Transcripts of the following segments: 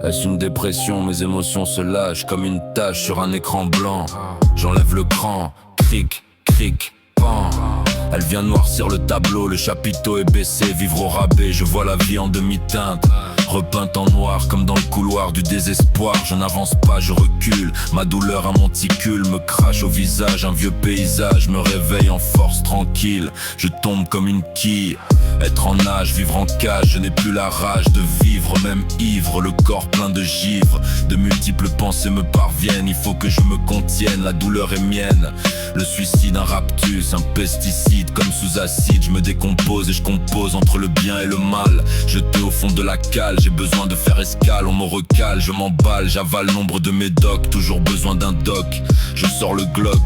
Est-ce une dépression? Mes émotions se lâchent comme une tache sur un écran blanc. J'enlève le cran, cric, cric, pan. Elle vient noircir le tableau, le chapiteau est baissé, vivre au rabais, je vois la vie en demi-teinte. Repeinte en noir comme dans le couloir du désespoir. Je n'avance pas, je recule, ma douleur un monticule me crache au visage, un vieux paysage me réveille en force tranquille. Je tombe comme une quille. Être en nage, vivre en cage, je n'ai plus la rage de vivre, même ivre, le corps plein de givre. De multiples pensées me parviennent, il faut que je me contienne, la douleur est mienne. Le suicide, un raptus, un pesticide, comme sous acide. Je me décompose et je compose entre le bien et le mal. Jeté au fond de la cale, j'ai besoin de faire escale, on me recale, je m'emballe, j'avale l'ombre de mes docs, toujours besoin d'un doc. Je sors le Glock,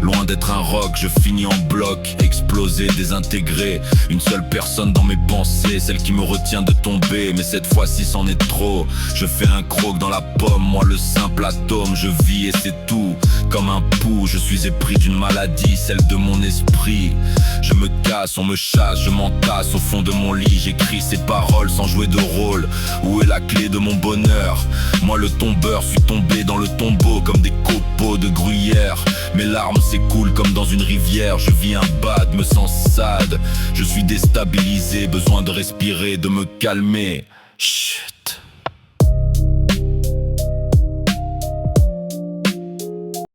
loin d'être un rock, je finis en bloc, explosé, désintégré. Une seule personne dans mes pensées, celle qui me retient de tomber, mais cette fois-ci c'en est trop. Je fais un croc dans la pomme, moi le simple atome, je vis et c'est tout. Comme un pouls, je suis épris d'une maladie, celle de mon esprit. Je me casse, on me chasse, je m'entasse au fond de mon lit. J'écris ces paroles sans jouer de rôle. Où est la clé de mon bonheur? Moi le tombeur suis tombé dans le tombeau comme des copeaux de gruyère. Mes larmes s'écoulent comme dans une rivière. Je vis un bad, me sens sad. Je suis déstabilisé, besoin de respirer, de me calmer. Chut.